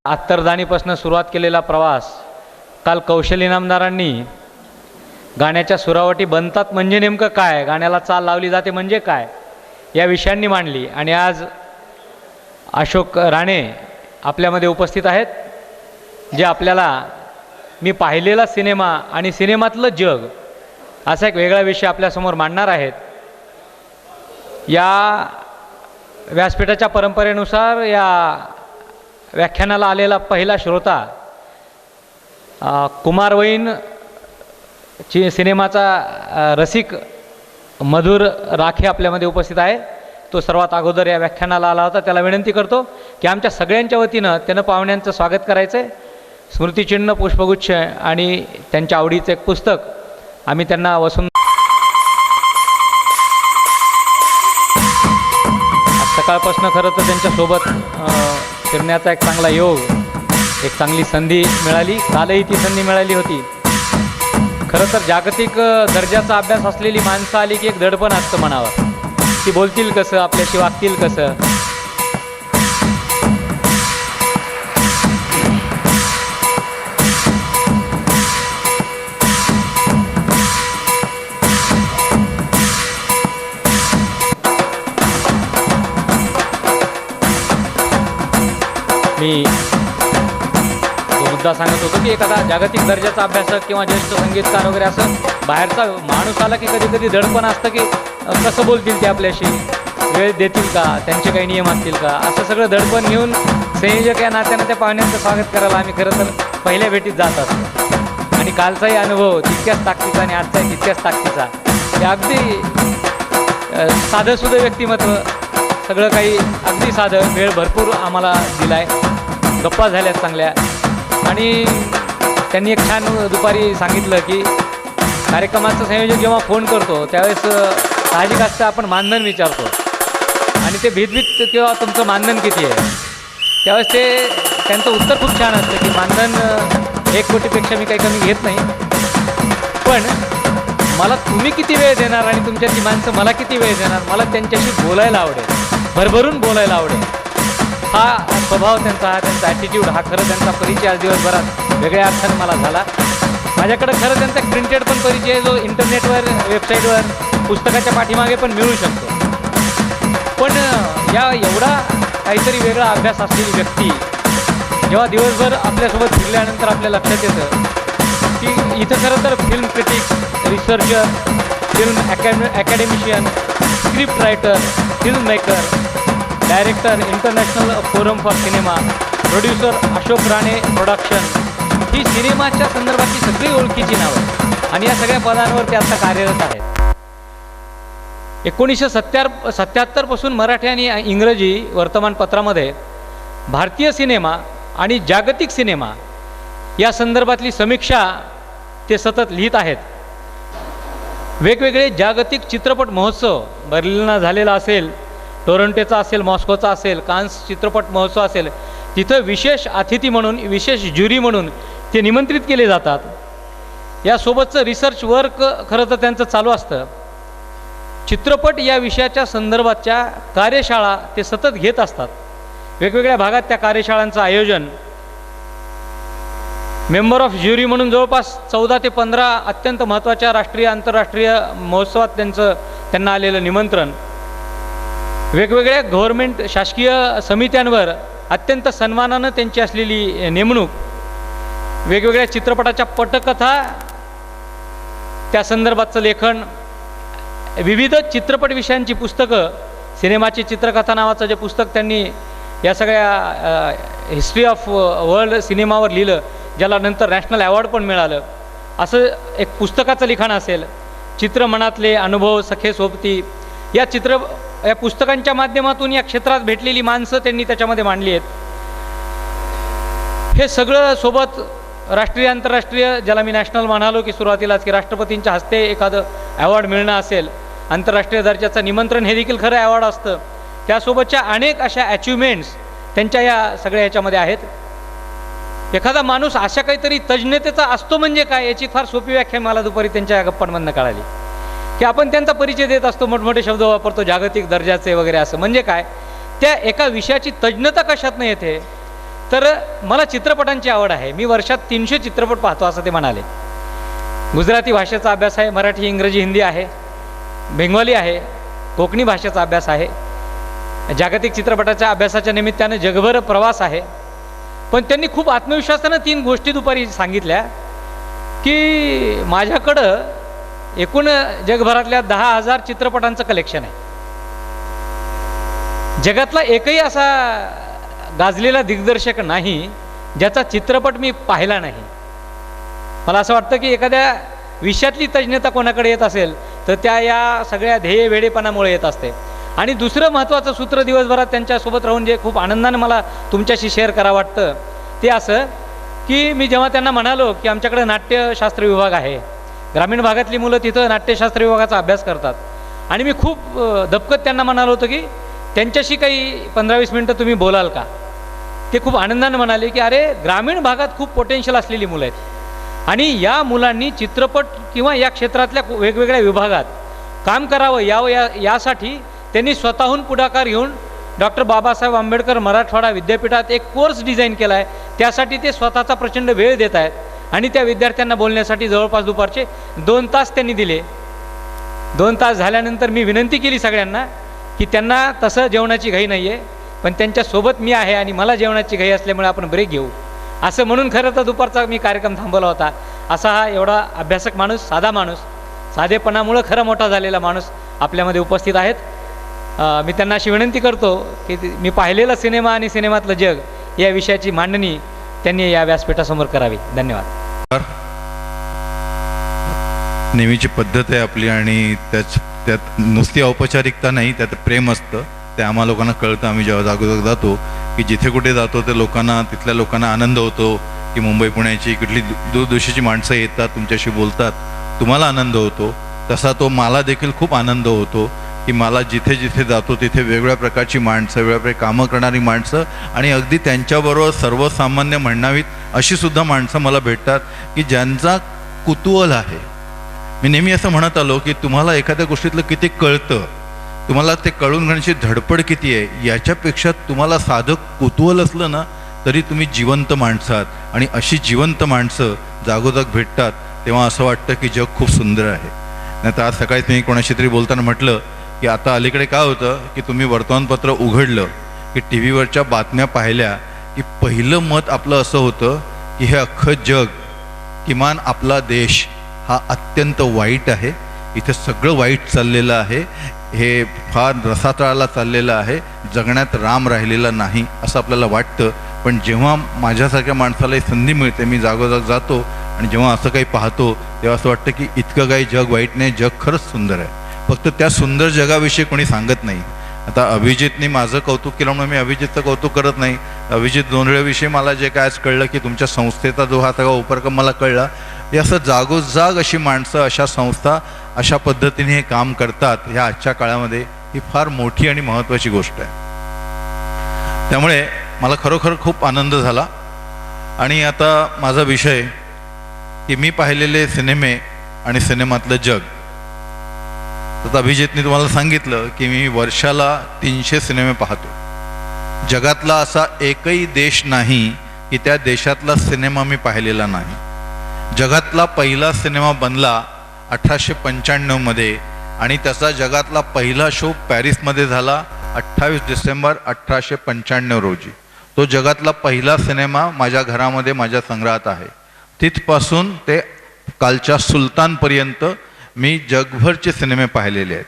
अत्तरदाणीपासून सुरुवात केलेला प्रवास काल कौशल इनामदारांनी गाण्याच्या सुरावटी बनतात म्हणजे नेमकं काय, गाण्याला चाल लावली जाते म्हणजे काय या विषयांनी मांडली. आणि आज अशोक राणे आपल्यामध्ये उपस्थित आहेत, जे आपल्याला मी पाहिलेला सिनेमा आणि सिनेमातलं जग असा एक वेगळा विषय आपल्यासमोर मांडणार आहेत. या व्यासपीठाच्या परंपरेनुसार या व्याख्यानाला आलेला पहिला श्रोता कुमारवयीन सिनेमाचा रसिक मधुर राखे आपल्यामध्ये उपस्थित आहे. तो सर्वात अगोदर या व्याख्यानाला आला होता. त्याला विनंती करतो की आमच्या सगळ्यांच्या वतीनं त्यानं पाहुण्यांचं स्वागत करायचं आहे. स्मृतिचिन्ह, पुष्पगुच्छ आणि त्यांच्या आवडीचं एक पुस्तक आम्ही त्यांना वसून सकाळपासून खरं तर त्यांच्यासोबत फिरण्याचा एक चांगला योग, एक चांगली संधी मिळाली. कालही ती संधी मिळाली होती. खरं तर जागतिक दर्जाचा अभ्यास असलेली माणसं आली की एक दडपण असतं मनावर. ती बोलतील कसं, आपल्याशी वागतील कसं. मी तो मुद्दा सांगत होतो की एखादा जागतिक दर्जाचा अभ्यासक किंवा ज्येष्ठ संगीतकार वगैरे असं बाहेरचा माणूस आला की कधी कधी दडपण असतं की कसं बोलतील ते आपल्याशी, वेळ देतील का, त्यांचे काही नियम असतील का, असं सगळं दडपण घेऊन संयोजक या नात्यानं त्या पाहुण्यांचं स्वागत करायला आम्ही खरं तर पहिल्या भेटीत जात असतो. आणि कालचाही अनुभव तितक्याच ताकदीचा आणि आजचाही तितक्याच ताकदीचा. ते अगदी साधंसुधं व्यक्तिमत्व, सगळं काही अगदी साधं, वेळ भरपूर आम्हाला दिला आहे, गप्पा झाल्यात चांगल्या. आणि त्यांनी एक छान दुपारी सांगितलं की कार्यक्रमाचं संयोजक जेव्हा फोन करतो त्यावेळेस साहजिक असतं आपण मानधन विचारतो आणि ते भीतभीत किंवा तुमचं मानधन किती आहे, त्यावेळेस ते त्यांचं उत्तर खूप छान असतं की मानधन 1 कोटीपेक्षा मी काही कमी घेत नाही, पण मला तुम्ही किती वेळ देणार आणि तुमच्यातली माणसं मला किती वेळ देणार, मला त्यांच्याशी बोलायला आवडेल, भरभरून बोलायला आवडेल. हा स्वभाव त्यांचा, हा त्यांचा ॲटिट्यूड, हा खरं त्यांचा परिचय आज दिवसभरात वेगळ्या अर्थानं मला झाला. माझ्याकडं खरं त्यांचा प्रिंटेड पण परिचय आहे, जो इंटरनेटवर, वेबसाईटवर, पुस्तकाच्या पाठीमागे पण मिळू शकतो. पण या एवढा काहीतरी वेगळा अभ्यास असलेली व्यक्ती जेव्हा दिवसभर आपल्यासोबत फिरल्यानंतर आपल्या लक्षात येतं की इथं खरं तर film critic, researcher, film academician, script writer, film maker, director, international forum for cinema, producer Ashok Rane production, ही सिनेमाच्या संदर्भातली सगळी ओळखीची नावं आणि या सगळ्या पदांवर ते आता कार्यरत आहेत. 1977 पासून मराठी आणि इंग्रजी वर्तमानपत्रामध्ये भारतीय सिनेमा आणि जागतिक सिनेमा या संदर्भातली समीक्षा ते सतत लिहित आहेत. वेगवेगळे जागतिक चित्रपट महोत्सव, बर्लिनला झालेला असेल, टोरंटोचा असेल, मॉस्कोचा असेल, कान्स चित्रपट महोत्सव असेल, तिथं विशेष अतिथी म्हणून, विशेष ज्युरी म्हणून ते निमंत्रित केले जातात. यासोबतचं रिसर्च वर्क खरं तर त्यांचं चालू असतं. चित्रपट या विषयाच्या संदर्भातच्या कार्यशाळा ते सतत घेत असतात. वेगवेगळ्या भागात त्या कार्यशाळांचं आयोजन, मेंबर ऑफ ज्युरी म्हणून जवळपास 14 ते 15 अत्यंत महत्त्वाच्या राष्ट्रीय आंतरराष्ट्रीय महोत्सवात त्यांना आलेलं निमंत्रण, वेगवेगळ्या गव्हर्मेंट शासकीय समित्यांवर अत्यंत सन्मानानं त्यांची असलेली नेमणूक, वेगवेगळ्या चित्रपटाच्या पटकथा, त्या संदर्भातचं लेखन, विविध चित्रपट विषयांची पुस्तकं, सिनेमाची चित्रकथा नावाचं जे पुस्तक त्यांनी या सगळ्या हिस्ट्री ऑफ वर्ल्ड सिनेमावर लिहिलं, ज्याला नंतर नॅशनल अवॉर्ड पण मिळालं, असं एक पुस्तकाचं लिखाण असेल. चित्रमनातले अनुभव सखे सोबती या पुस्तकांच्या माध्यमातून या क्षेत्रात भेटलेली माणसं त्यांनी त्याच्यामध्ये मांडली आहेत. हे सगळं सोबत राष्ट्रीय आंतरराष्ट्रीय, ज्याला मी नॅशनल म्हणालो की सुरुवातीलाच, की राष्ट्रपतींच्या हस्ते एखादं अवॉर्ड मिळणं असेल, आंतरराष्ट्रीय दर्जाचं निमंत्रण, हे देखील खरं अवॉर्ड असतं. त्यासोबतच्या अनेक अशा अचिव्हमेंट्स त्यांच्या या सगळ्या ह्याच्यामध्ये आहेत. एखादा माणूस अशा काहीतरी तज्ज्ञतेचा असतो म्हणजे काय, याची फार सोपी व्याख्या मला दुपारी त्यांच्या या गप्पांमधनं कळाली. की आपण त्यांचा परिचय देत असतो, मोठमोठे शब्द वापरतो, जागतिक दर्जाचे वगैरे, असं म्हणजे काय, त्या एका विषयाची तज्ञता कशातनं येते तर मला चित्रपटांची आवड आहे, मी वर्षात 300 चित्रपट पाहतो असं ते म्हणाले. गुजराती भाषेचा अभ्यास आहे, मराठी, इंग्रजी, हिंदी आहे, बेंगॉली आहे, कोकणी भाषेचा अभ्यास आहे, जागतिक चित्रपटाच्या अभ्यासाच्या निमित्तानं जगभर प्रवास आहे. पण त्यांनी खूप आत्मविश्वासानं 3 गोष्टी दुपारी सांगितल्या की माझ्याकडं एकूण जगभरातल्या 10,000 चित्रपटांचं कलेक्शन आहे. जगातला एकही असा गाजलेला दिग्दर्शक नाही ज्याचा चित्रपट मी पाहिला नाही. मला असं वाटतं की एखाद्या विषयातली तज्ज्ञता कोणाकडे येत असेल तर त्या या सगळ्या ध्येय वेडेपणामुळे येत असते. आणि दुसरं महत्त्वाचं सूत्र दिवसभरात त्यांच्यासोबत राहून जे खूप आनंदाने मला तुमच्याशी शेअर करावं वाटतं ते असं की मी जेव्हा त्यांना म्हणालो की आमच्याकडे नाट्यशास्त्र विभाग आहे, ग्रामीण भागातली मुलं तिथं नाट्यशास्त्र विभागाचा अभ्यास करतात, आणि मी खूप दबकत त्यांना म्हणालो होतो की त्यांच्याशी काही 15-20 मिनटं तुम्ही बोलाल का. ते खूप आनंदाने म्हणाले की अरे ग्रामीण भागात खूप पोटेन्शियल असलेली मुलं आहेत आणि या मुलांनी चित्रपट किंवा या क्षेत्रातल्या वेगवेगळ्या विभागात काम करावं यासाठी त्यांनी स्वतःहून पुढाकार घेऊन डॉक्टर बाबासाहेब आंबेडकर मराठवाडा विद्यापीठात एक कोर्स डिझाईन केला आहे. त्यासाठी ते स्वतःचा प्रचंड वेळ देत आहेत आणि त्या विद्यार्थ्यांना बोलण्यासाठी जवळपास दुपारचे 2 तास त्यांनी दिले. 2 तास झाल्यानंतर मी विनंती केली सगळ्यांना की त्यांना तसं जेवणाची घाई नाही आहे, पण त्यांच्यासोबत मी आहे आणि मला जेवणाची घाई असल्यामुळे आपण ब्रेक घेऊ असं म्हणून खरं तर दुपारचा मी कार्यक्रम थांबवला होता. असा हा एवढा अभ्यासक माणूस, साधा माणूस, साधेपणामुळं खरं मोठा झालेला माणूस आपल्यामध्ये उपस्थित आहेत. मी त्यांना अशी विनंती करतो की मी पाहिलेला सिनेमा आणि सिनेमातलं जग या विषयाची मांडणी त्यांनी या व्यासपीठासमोर करावी. धन्यवाद. नेहमीची पद्धत आहे आपली आणि त्यात नुसती औपचारिकता नाही, त्यात प्रेम असतं. ते आम्हा लोकांना कळतं. आम्ही जेव्हा जागोजाग जातो की जिथे कुठे जातो ते तिथल्या लोकांना आनंद होतो की मुंबई पुण्याची कुठली दूरदेशीची माणसं येतात, तुमच्याशी बोलतात, तुम्हाला आनंद होतो. तसा तो मला देखील खूप आनंद होतो की मला जिथे जिथे जातो तिथे वेगवेगळ्या प्रकारची माणसं, वेगवेगळ्या कामं करणारी माणसं आणि अगदी त्यांच्याबरोबर सर्वसामान्य म्हणावीत अशी सुद्धा माणसं मला भेटतात की ज्यांचा कुतूहल आहे. मी नेहमी असं म्हणत आलो की तुम्हाला एखाद्या गोष्टीतलं किती कळतं, तुम्हाला ते कळून घेण्याची धडपड किती आहे, याच्यापेक्षा तुम्हाला साधं कुतूहल असलं ना तरी तुम्ही जिवंत माणसं आहात. आणि अशी जिवंत माणसं जागोजाग भेटतात तेव्हा असं वाटतं की जग खूप सुंदर आहे. नाही तर आज सकाळीच मी कोणाशी तरी बोलताना म्हटलं की आता अलीकडे काय होतं की तुम्ही वर्तमानपत्र उघडलं की टी व्हीवरच्या बातम्या पाहिल्या की पहिलं मत आपलं असं होतं की हे अख्खं जग, किमान आपला देश हा अत्यंत वाईट आहे, इथे सगळं वाईट चाललेलं आहे, हे फार रसातळाला चाललेलं आहे, जगण्यात राम राहिलेला नाही असं आपल्याला वाटतं. पण जेव्हा माझ्यासारख्या माणसाला संधी मिळते, मी जागोजाग जातो आणि जेव्हा असं काही पाहतो तेव्हा असं वाटतं की इतकं काही जग वाईट नाही, जग खरंच सुंदर आहे. फक्त त्या सुंदर जगाविषयी कोणी सांगत नाही. आता अभिजितने माझं कौतुक केलं म्हणून मी अभिजितचं कौतुक करत नाही. अभिजित जोंधळेविषयी मला जे काय आज कळलं की तुमच्या संस्थेचा जो हा सगळा उपक्रम मला कळला, हे असं जागोजाग अशी माणसं, अशा संस्था अशा पद्धतीने हे काम करतात ह्या आजच्या काळामध्ये, ही फार मोठी आणि महत्त्वाची गोष्ट आहे. त्यामुळे मला खरोखर खूप आनंद झाला. आणि आता माझा विषय की मी पाहिलेले सिनेमे आणि सिनेमातलं जग. तर अभिजितने तुम्हाला सांगितलं की मी वर्षाला 300 सिनेमे पाहतो. जगातला असा एकही देश नाही की त्या देशातला सिनेमा मी पाहिलेला नाही. जगातला पहिला सिनेमा बनला 1895 मध्ये आणि त्याचा जगातला पहिला शो पॅरिसमध्ये झाला 28 डिसेंबर 1895 रोजी. तो जगातला पहिला सिनेमा माझ्या घरामध्ये माझ्या संग्रहात आहे. तिथपासून ते कालच्या सुलतानपर्यंत मी जगभरचे सिनेमे पाहिलेले आहेत.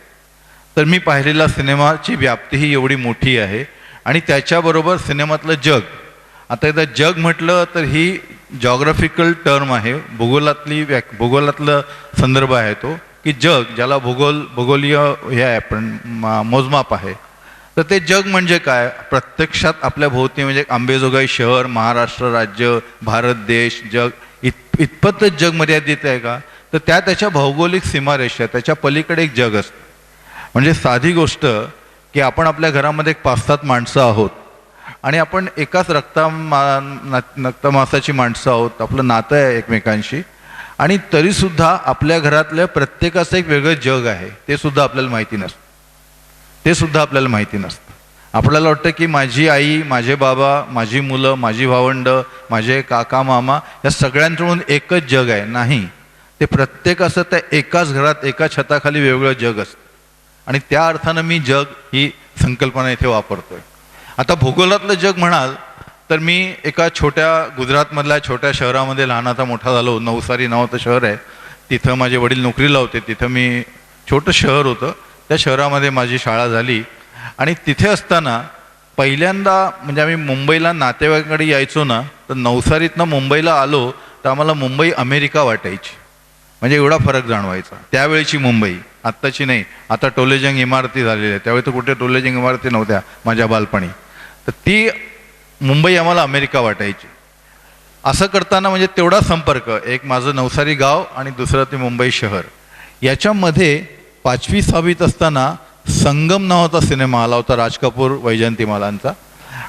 तर मी पाहिलेला सिनेमाची व्याप्तीही एवढी मोठी आहे. आणि त्याच्याबरोबर सिनेमातलं जग, आता एकदा जग म्हटलं तर ही जॉग्राफिकल टर्म आहे, भूगोलातलं संदर्भ आहे तो, की जग ज्याला भूगोलीय हे आहे आपण मोजमाप आहे. तर ते जग म्हणजे काय, प्रत्यक्षात आपल्या भोवती म्हणजे अंबेजोगाई शहर, महाराष्ट्र राज्य, भारत देश, जग इतपतच जग मर्यादित आहे का, तर त्याच्या भौगोलिक सीमारेषा, त्याच्या पलीकडे एक जग असतं. म्हणजे साधी गोष्ट की आपण आपल्या घरामध्ये 5-7 माणसं आहोत आणि आपण एकाच रक्तमासाची माणसं आहोत, आपलं नातं आहे एकमेकांशी, आणि तरीसुद्धा आपल्या घरातल्या प्रत्येकाचं एक वेगळं जग आहे, ते सुद्धा आपल्याला माहिती नसतं. आपल्याला वाटतं की माझी आई, माझे बाबा, माझी मुलं, माझी भावंड, माझे काका मामा या सगळ्यांकडून एकच जग आहे. नाही, ते प्रत्येकाचं त्या एकाच घरात एका छताखाली वेगवेगळं जग असतं. आणि त्या अर्थानं मी जग ही संकल्पना इथे वापरतोय. आता भूगोलातलं जग म्हणाल तर मी एका छोट्या गुजरातमधल्या छोट्या शहरामध्ये लहानाचा मोठा झालो. नवसारी नावाचं शहर आहे. तिथं माझे वडील नोकरीला होते. तिथं मी छोटं शहर होतं, त्या शहरामध्ये माझी शाळा झाली. आणि तिथे असताना पहिल्यांदा म्हणजे आम्ही मुंबईला नातेवाईकांकडे यायचो ना, तर नवसारीतनं मुंबईला आलो तर आम्हाला मुंबई अमेरिका वाटायची. म्हणजे एवढा फरक जाणवायचा. त्यावेळीची मुंबई, आत्ताची नाही. आता टोलेजंग इमारती झालेल्या आहेत. त्यावेळी तर कुठे टोलेजंग इमारती नव्हत्या माझ्या बालपणी. तर ती मुंबई आम्हाला अमेरिका वाटायची. असं करताना म्हणजे तेवढा संपर्क, एक माझं नवसारी गाव आणि दुसरं ते मुंबई शहर. याच्यामध्ये 5वी-6वीत असताना संगम नावाचा सिनेमा आला होता, राज कपूर वैजयंतीमालांचा.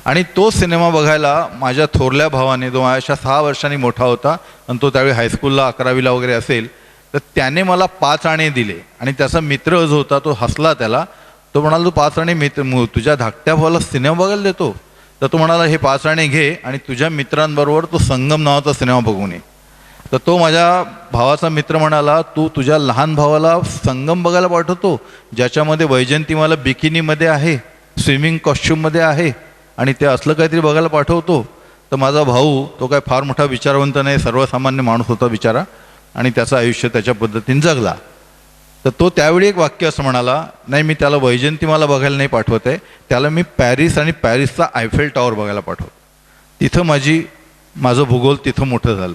आणि तो सिनेमा बघायला माझ्या थोरल्या भावाने, जो माझ्या 6 वर्षांनी मोठा होता आणि तो त्यावेळी हायस्कूलला 11वीला वगैरे असेल, तर त्याने मला 5 आणे दिले. आणि त्याचा मित्र जो होता तो हसला त्याला. तो म्हणाला, तू 5 आणे तुझ्या धाकट्या भावाला सिनेमा बघायला देतो? तर तो म्हणाला, हे 5 आणे घे आणि तुझ्या मित्रांबरोबर तो संगम नावाचा सिनेमा बघून ये. तर तो माझ्या भावाचा मित्र म्हणाला, तू तुझ्या लहान भावाला संगम बघायला पाठवतो ज्याच्यामध्ये वैजयंतीमाला बिकिनीमध्ये आहे, स्विमिंग कॉस्च्यूममध्ये आहे, आणि ते असलं काहीतरी बघायला पाठवतो? तर माझा भाऊ तो काय फार मोठा विचारवंत नाही, सर्वसामान्य माणूस होता बिचारा, आणि त्याचं आयुष्य त्याच्या पद्धतीने जगला. तर तो त्यावेळी एक वाक्य असं म्हणाला, नाही मी त्याला वैजयंतीमाला बघायला नाही पाठवत आहे, त्याला मी पॅरिस आणि पॅरिसचा आयफेल टॉवर बघायला पाठवतो. तिथं माझं भूगोल तिथं मोठं झालं.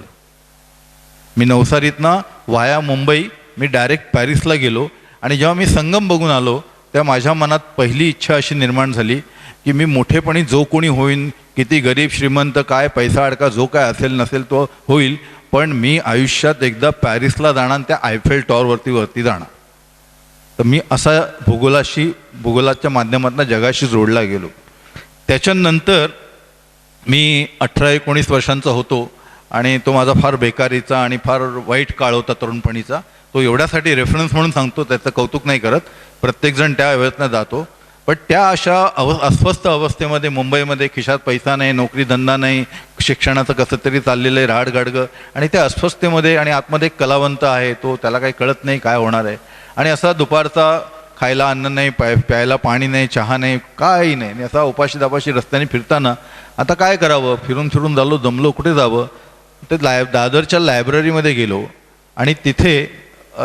मी नवसारीतनं वाया मुंबई मी डायरेक्ट पॅरिसला गेलो. आणि जेव्हा मी संगम बघून आलो तेव्हा माझ्या मनात पहिली इच्छा अशी निर्माण झाली की मी मोठेपणी जो कोणी होईन, किती गरीब श्रीमंत, काय पैसा अडका जो काय असेल नसेल तो होईल, पण मी आयुष्यात एकदा पॅरिसला जाणार, त्या आयफेल टॉवरवरती जाणार. तर मी असा भूगोलाच्या माध्यमातून जगाशी जोडला गेलो. त्याच्यानंतर मी 18-19 वर्षांचा होतो आणि तो माझा फार बेकारीचा आणि फार वाईट काळ होता तरुणपणीचा. तो एवढ्यासाठी रेफरन्स म्हणून सांगतो, त्याचं कौतुक नाही करत, प्रत्येकजण त्या अवस्थेनं जातो. पण त्या अशा अस्वस्थ अवस्थेमध्ये मुंबईमध्ये खिशात पैसा नाही, नोकरी धंदा नाही, शिक्षणाचं कसं तरी चाललेलं आहे राडगाडगं, आणि त्या अस्वस्थतेमध्ये आणि आतमध्ये एक कलावंत आहे, तो त्याला काही कळत नाही काय होणार आहे. आणि असा दुपारचा खायला अन्न नाही, प्यायला पाणी नाही, चहा नाही, काही नाही, आणि असा उपाशी दापाशी रस्त्याने फिरताना आता काय करावं, फिरून फिरून जमलो कुठे जावं. तर दादरच्या लायब्ररीमध्ये गेलो आणि तिथे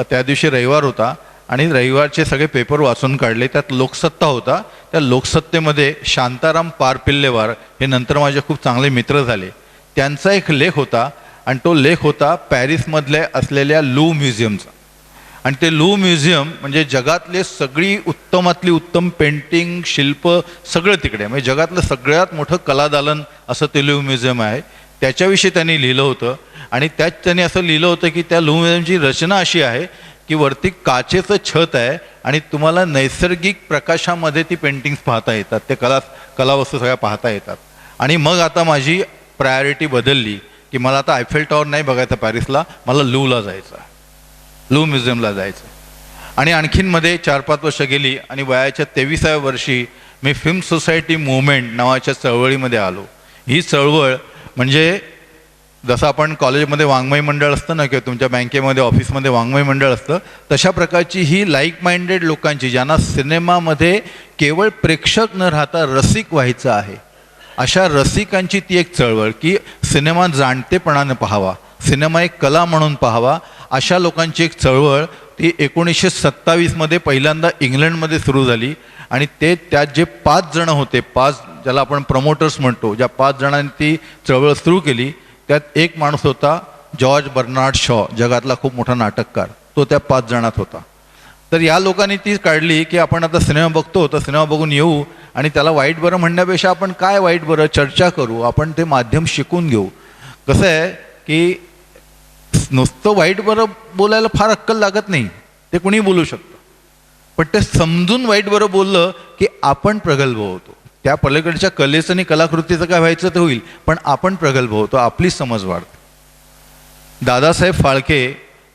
त्या दिवशी रविवार होता आणि रविवारचे सगळे पेपर वाचून काढले. त्यात लोकसत्ता होता. त्या लोकसत्तेमध्ये शांताराम पारपिल्लेवार हे नंतर माझे खूप चांगले मित्र झाले, त्यांचा एक लेख होता. आणि तो लेख होता पॅरिसमधल्या असलेल्या लूव्र म्युझियमचा. आणि ते लूव्र म्युझियम म्हणजे जगातले सगळी उत्तमातली उत्तम पेंटिंग, शिल्प सगळं तिकडे, म्हणजे जगातलं सगळ्यात मोठं कलादालन असं ते लूव्र म्युझियम आहे. त्याच्याविषयी त्यांनी लिहिलं होतं. आणि त्यात त्यांनी असं लिहिलं होतं की त्या लूव्र म्युझियमची रचना अशी आहे की वरती काचेचं छत आहे आणि तुम्हाला नैसर्गिक प्रकाशामध्ये ती पेंटिंग्स पाहता येतात, ते कलावस्तू सगळ्या पाहता येतात. आणि मग आता माझी प्रायोरिटी बदलली की मला आता आयफेल टॉवर नाही बघायचं पॅरिसला, मला लूव्रला जायचं, लूव्र म्युझियमला जायचं. आणि आणखीन मध्ये 4-5 वर्ष गेली आणि वयाच्या 23व्या वर्षी मी फिल्म सोसायटी मुवमेंट नावाच्या चळवळीमध्ये आलो. ही चळवळ म्हणजे जसं आपण कॉलेजमध्ये वाङ्मय मंडळ असतं ना, किंवा तुमच्या बँकेमध्ये ऑफिसमध्ये वाङ्मय मंडळ असतं, तशा प्रकारची ही लाईक माइंडेड लोकांची, ज्यांना सिनेमामध्ये केवळ प्रेक्षक न राहता रसिक व्हायचं आहे, अशा रसिकांची ती एक चळवळ की सिनेमा जाणतेपणाने पाहावा, सिनेमा एक कला म्हणून पाहावा, अशा लोकांची एक चळवळ. ती 1927मध्ये पहिल्यांदा इंग्लंडमध्ये सुरू झाली. आणि त्यात जे 5 जण होते, 5 ज्याला आपण प्रमोटर्स म्हणतो, ज्या 5 जणांनी ती चळवळ सुरू केली, त्यात एक माणूस होता जॉर्ज बर्नार्ड शॉ, जगातला खूप मोठा नाटककार, तो त्या 5 जणात होता. तर या लोकांनी ती काढली की आपण आता सिनेमा बघतो तर सिनेमा बघून येऊ, आणि त्याला वाईट बरं म्हणण्यापेक्षा आपण काय वाईट बरं चर्चा करू, आपण ते माध्यम शिकून घेऊ. कसं आहे की नुसतं वाईट बरं बोलायला फार अक्कल लागत नाही, ते कुणी बोलू शकतं, पण ते समजून वाईट बरं बोललं की आपण प्रगल्भ होतो. त्या पलीकडच्या कलेचं आणि कलाकृतीचं काय व्हायचं ते होईल, पण आपण प्रगल्भ होतो, आपली समज वाढते. दादासाहेब फाळके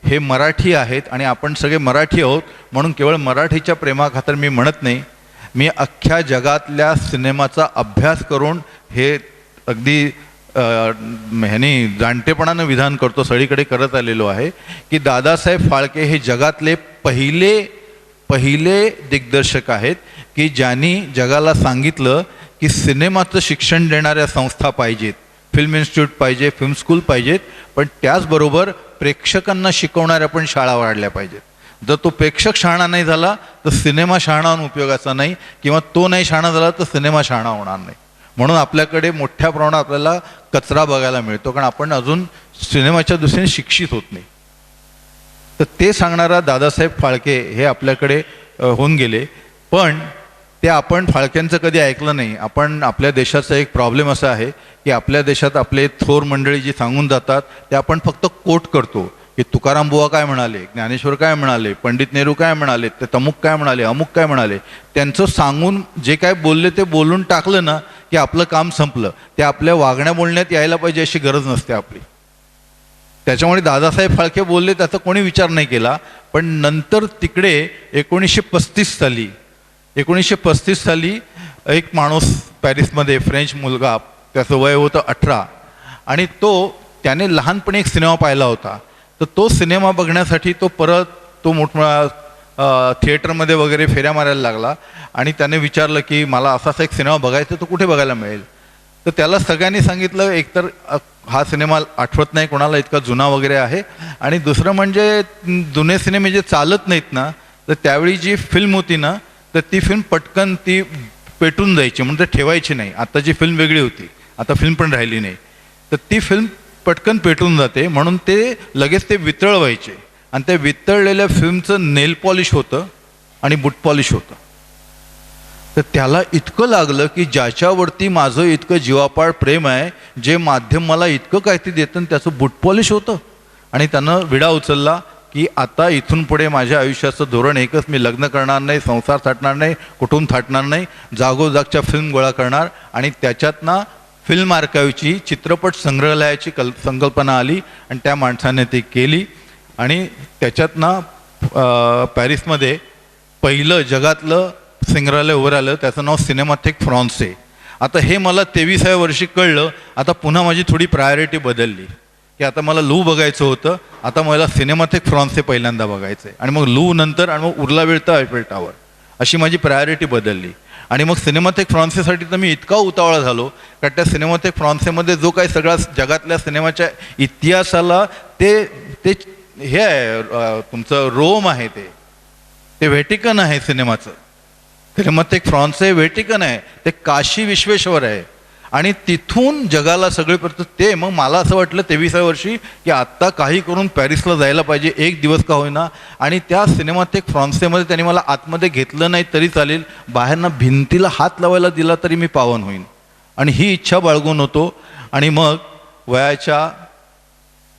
हे मराठी आहेत आणि आपण सगळे मराठी आहोत, म्हणून केवळ मराठीच्या प्रेमाखातर मी म्हणत नाही. मी अख्ख्या जगातल्या सिनेमाचा अभ्यास करून हे अगदी ह्याने जाणतेपणानं विधान करतो, सगळीकडे करत आलेलो आहे की दादासाहेब फाळके हे जगातले पहिले दिग्दर्शक आहेत की ज्यांनी जगाला सांगितलं की सिनेमाचं शिक्षण देणाऱ्या संस्था पाहिजेत, फिल्म इन्स्टिट्यूट पाहिजे, फिल्म स्कूल पाहिजेत, पण त्याचबरोबर प्रेक्षकांना शिकवणाऱ्या पण शाळा वाढल्या पाहिजेत. जर तो प्रेक्षक शहाणा नाही झाला तर सिनेमा शहाणा होऊन उपयोगाचा नाही, किंवा तो नाही शहाणा झाला तर सिनेमा शहाणा होणार नाही. म्हणून आपल्याकडे मोठ्या प्रमाणात आपल्याला कचरा बघायला मिळतो, कारण आपण अजून सिनेमाच्या दृष्टीने शिक्षित होत नाही. तर ते सांगणारा दादासाहेब फाळके हे आपल्याकडे होऊन गेले, पण ते आपण फाळक्यांचं कधी ऐकलं नाही. आपल्या देशाचा एक प्रॉब्लेम असा आहे की आपल्या देशात आपले थोर मंडळी जी सांगून जातात ते आपण फक्त कोट करतो की तुकाराम बुवा काय म्हणाले, ज्ञानेश्वर काय म्हणाले, पंडित नेहरू काय म्हणाले, ते तमुक काय म्हणाले, अमुक काय म्हणाले, त्यांचं सांगून जे काय बोलले ते बोलून टाकलं ना की आपलं काम संपलं. ते आपल्या वागण्या बोलण्यात यायला पाहिजे अशी गरज नसते आपली. त्याच्यामुळे दादासाहेब फाळके बोलले त्याचा कोणी विचार नाही केला. पण नंतर तिकडे 1935 साली एक माणूस पॅरिसमध्ये, फ्रेंच मुलगा, त्याचं वय होतं 18, आणि त्याने लहानपणी एक सिनेमा पाहिला होता. तर तो सिनेमा बघण्यासाठी तो मोठमोठ्या थिएटरमध्ये वगैरे फेऱ्या मारायला लागला, आणि त्याने विचारलं की मला असाच एक सिनेमा बघायचा, तो कुठे बघायला मिळेल. तर त्याला सगळ्यांनी सांगितलं एकतर हा सिनेमा आठवत नाही कोणाला, इतका जुना वगैरे आहे, आणि दुसरं म्हणजे जुने सिनेमे जे चालत नाहीत ना, तर त्यावेळी जी फिल्म होती ना, तर ती फिल्म पटकन ती पेटून जायची, म्हणजे ठेवायची नाही. आत्ताची फिल्म वेगळी होती, आता फिल्म पण राहिली नाही, तर ती फिल्म पटकन पेटून जाते, म्हणून ते लगेच ते वितळवायचे. आणि त्या वितळलेल्या फिल्मचं नेल पॉलिश होतं आणि बूट पॉलिश होतं. तर त्याला इतकं लागलं की ज्याच्यावरती माझं इतकं जीवापाड प्रेम आहे, जे माध्यम मला इतकं काहीतरी देतं, त्याचं बूट पॉलिश होतं. आणि त्यानं विडा उचलला की आता इथून पुढे माझ्या आयुष्याचं धोरण एकच, मी लग्न करणार नाही, संसार थाटणार नाही, कुटुंब थाटणार नाही, जागोजागच्या फिल्म गोळा करणार. आणि त्याच्यातनं फिल्म आर्काईव्हची, चित्रपट संग्रहालयाची संकल्पना आली, आणि त्या माणसाने ती केली. आणि त्याच्यातनं पॅरिसमध्ये पहिलं जगातलं संग्रहालय उभं राहिलं, त्याचं नाव सिनेमॅथेक फ्रान्से. आता हे मला 23व्या वर्षी कळलं. आता पुन्हा माझी थोडी प्रायोरिटी बदलली की आता मला लू बघायचं होतं, आता मला सिनेमॅथेक फ्रान्से पहिल्यांदा बघायचं आहे, आणि मग लू नंतर, आणि मग उरला वेळ तर ऐफेल टॉवर, अशी माझी प्रायोरिटी बदलली. आणि मग सिनेमॅथेक फ्रान्सेसाठी तर मी इतका उतावळा झालो, कारण त्या सिनेमॅथेक फ्रान्सेमध्ये जो काही सगळा जगातल्या सिनेमाच्या इतिहासाला ते हे आहे, तुमचं रोम आहे, ते व्हॅटिकन आहे सिनेमाचं. सिनेमॅथेक फ्रान्से व्हॅटिकन आहे, ते काशी विश्वेश्वर आहे, आणि तिथून जगाला सगळे ते. मग मला असं वाटलं 23व्या वर्षी की आत्ता काही करून पॅरिसला जायला पाहिजे, एक दिवस का होईना. आणि त्या सिनेमॅथेक फ्रान्सेमध्ये त्यांनी मला आतमध्ये घेतलं नाही तरी चालेल, बाहेरनं भिंतीला हात लावायला दिला तरी मी पावन होईन, आणि ही इच्छा बाळगून होतो. आणि मग वयाच्या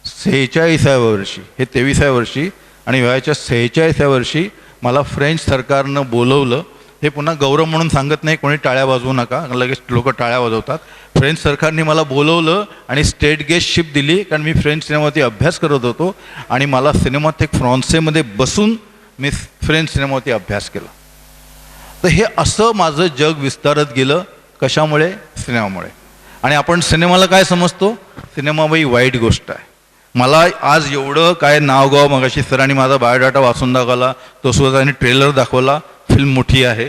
46व्या वर्षी, हे 23व्या वर्षी, आणि वयाच्या 46व्या वर्षी मला फ्रेंच सरकारनं बोलवलं. हे पुन्हा गौरव म्हणून सांगत नाही, कोणी टाळ्या वाजवू नका, लगेच लोक टाळ्या वाजवतात. फ्रेंच सरकारने मला बोलवलं आणि स्टेट गेस्टशिप दिली, कारण मी फ्रेंच सिनेमावरती अभ्यास करत होतो, आणि मला सिनेमॅथेक फ्रान्सेमध्ये बसून मी फ्रेंच सिनेमावरती अभ्यास केला. तर हे असं माझं जग विस्तारत गेलं. कशामुळे? सिनेमामुळे. आणि आपण सिनेमाला काय समजतो? सिनेमा बाई वाईट गोष्ट आहे. मला आज एवढं काय नावगाव, मगाशी सरांनी माझा बायोडाटा वाचून दाखवला, तो सुद्धा त्यांनी ट्रेलर दाखवला, फिल्म मोठी आहे,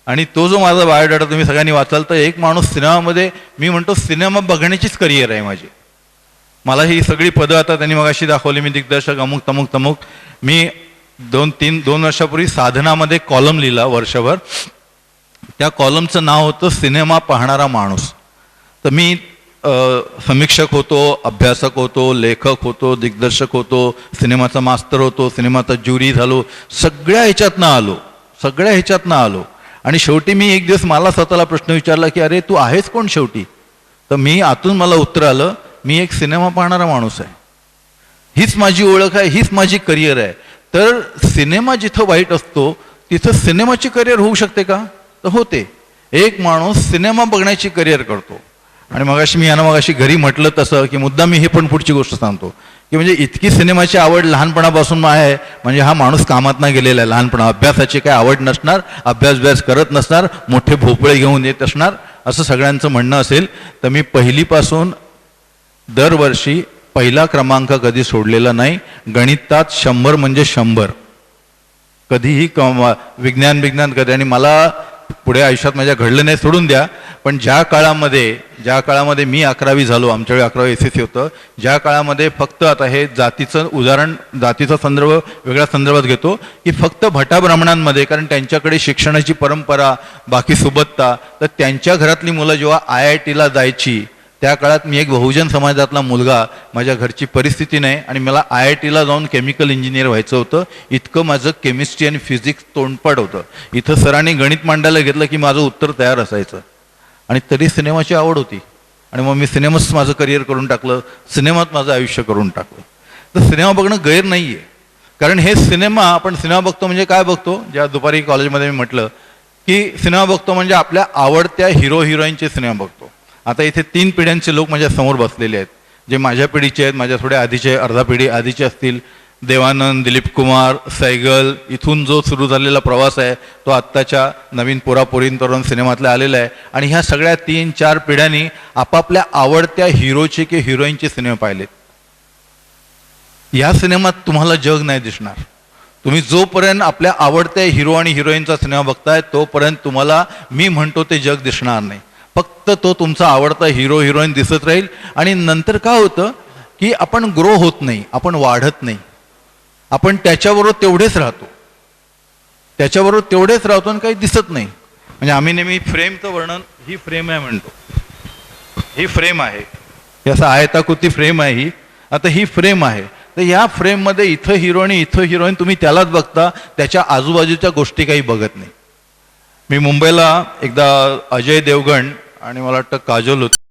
आणि तो जो माझा बायोडाटा तुम्ही सगळ्यांनी वाचाल, तर एक माणूस सिनेमामध्ये, मी म्हणतो सिनेमा बघण्याचीच करिअर आहे माझी. मला ही सगळी पदं आता त्यांनी मगाशी दाखवली, मी दिग्दर्शक अमुक तमुक तमुक. मी 2 वर्षापूर्वी साधनामध्ये कॉलम लिहिला वर्षभर. त्या कॉलमचं नाव होतं सिनेमा पाहणारा माणूस. तर मी समीक्षक होतो, अभ्यासक होतो, लेखक होतो, दिग्दर्शक होतो, सिनेमाचा मास्तर होतो, सिनेमाचा ज्युरी झालो, सगळ्या ह्याच्यातनं आलो. आणि शेवटी मी एक दिवस मला स्वतःला प्रश्न विचारला की अरे तू आहेस कोण शेवटी? तर मी आतून मला उत्तर आलं, मी एक सिनेमा पाहणारा माणूस आहे, हीच माझी ओळख आहे, हीच माझी करिअर आहे. तर सिनेमा जिथं वाईट असतो तिथं सिनेमाची करिअर होऊ शकते का? तर होते. एक माणूस सिनेमा बघण्याची करिअर करतो. आणि मगाशी घरी म्हटलं तसं की मुद्दा मी हे पण पुढची गोष्ट सांगतो की म्हणजे इतकी सिनेमाची आवड लहानपणापासून आहे, म्हणजे हा माणूस कामात गेलेला आहे. लहानपणा अभ्यासाची काय आवड नसणार, अभ्यास करत नसणार, मोठे भोपळे घेऊन येत असणार, असं सगळ्यांचं म्हणणं असेल. तर मी पहिलीपासून दरवर्षी पहिला क्रमांक कधी सोडलेला नाही. गणितात 100 म्हणजे 100, कधीही विज्ञान कधी. आणि मला पुढे आयुष्यात माझ्या घडलं नाही सोडून द्या, पण ज्या काळामध्ये मी 11वी झालो, आमच्यावेळी 11वी SSC होतं, ज्या काळामध्ये फक्त, आता हे जातीचं उदाहरण, जातीचा संदर्भ वेगळ्या संदर्भात घेतो, की फक्त भटा ब्राह्मणांमध्ये, कारण त्यांच्याकडे शिक्षणाची परंपरा, बाकी सुबत्ता, तर त्यांच्या घरातली मुलं जेव्हा IITला जायची, त्या काळात मी एक बहुजन समाजातला मुलगा, माझ्या घरची परिस्थिती नाही आणि मला IITला जाऊन केमिकल इंजिनियर व्हायचं होतं. इतकं माझं केमिस्ट्री आणि फिजिक्स तोंडपाठ होतं. इथं सरांनी गणित मांडायला घेतलं की माझं उत्तर तयार असायचं. आणि तरी सिनेमाची आवड होती आणि मग मी सिनेमाच माझं करिअर करून टाकलं, सिनेमात माझं आयुष्य करून टाकलं. तर सिनेमा बघणं गैर नाही आहे, कारण हे सिनेमा, आपण सिनेमा बघतो म्हणजे काय बघतो, ज्या दुपारी कॉलेजमध्ये मी म्हटलं की सिनेमा बघतो म्हणजे आपल्या आवडत्या हिरो हिरोईनचे सिनेमा बघतो. आता इथे 3 पिढ्यांचे लोक माझ्या समोर बसलेले आहेत, जे माझ्या पिढीचे आहेत, माझ्या थोड्या आधीचे, अर्धा पिढी आधीचे असतील. देवानंद, दिलीप कुमार, सैगल, इथून जो सुरू झालेला प्रवास आहे तो आत्ताच्या नवीन पोरापोरींतरून सिनेमातला आलेला आहे. आणि ह्या सगळ्या 3-4 पिढ्यांनी आपापल्या आवडत्या हिरोचे की हिरोईनचे सिनेमे पाहिलेत. या सिनेमात तुम्हाला जग नाही दिसणार. तुम्ही जोपर्यंत आपल्या आवडत्या हिरो आणि हिरोईनचा सिनेमा बघताय तोपर्यंत तुम्हाला, मी म्हणतो, ते जग दिसणार नाही. फक्त तो तुमचा आवडता हिरो हिरोईन दिसत राहील. आणि नंतर काय होतं की आपण ग्रो होत नाही, आपण वाढत नाही, आपण त्याच्याबरोबर तेवढेच राहतो आणि काही दिसत नाही. म्हणजे आम्ही नेहमी फ्रेमचं वर्णन, ही फ्रेम आहे म्हणतो, ही फ्रेम आहे, ही असं आयताकृती फ्रेम आहे ही. आता ही फ्रेम आहे, तर या फ्रेममध्ये इथं हिरो आणि इथं हिरोईन, तुम्ही त्यालाच बघता, त्याच्या आजूबाजूच्या गोष्टी काही बघत नाही. मी मुंबईला एकदा अजय देवगण आणि मला वाटतं काजोल होती,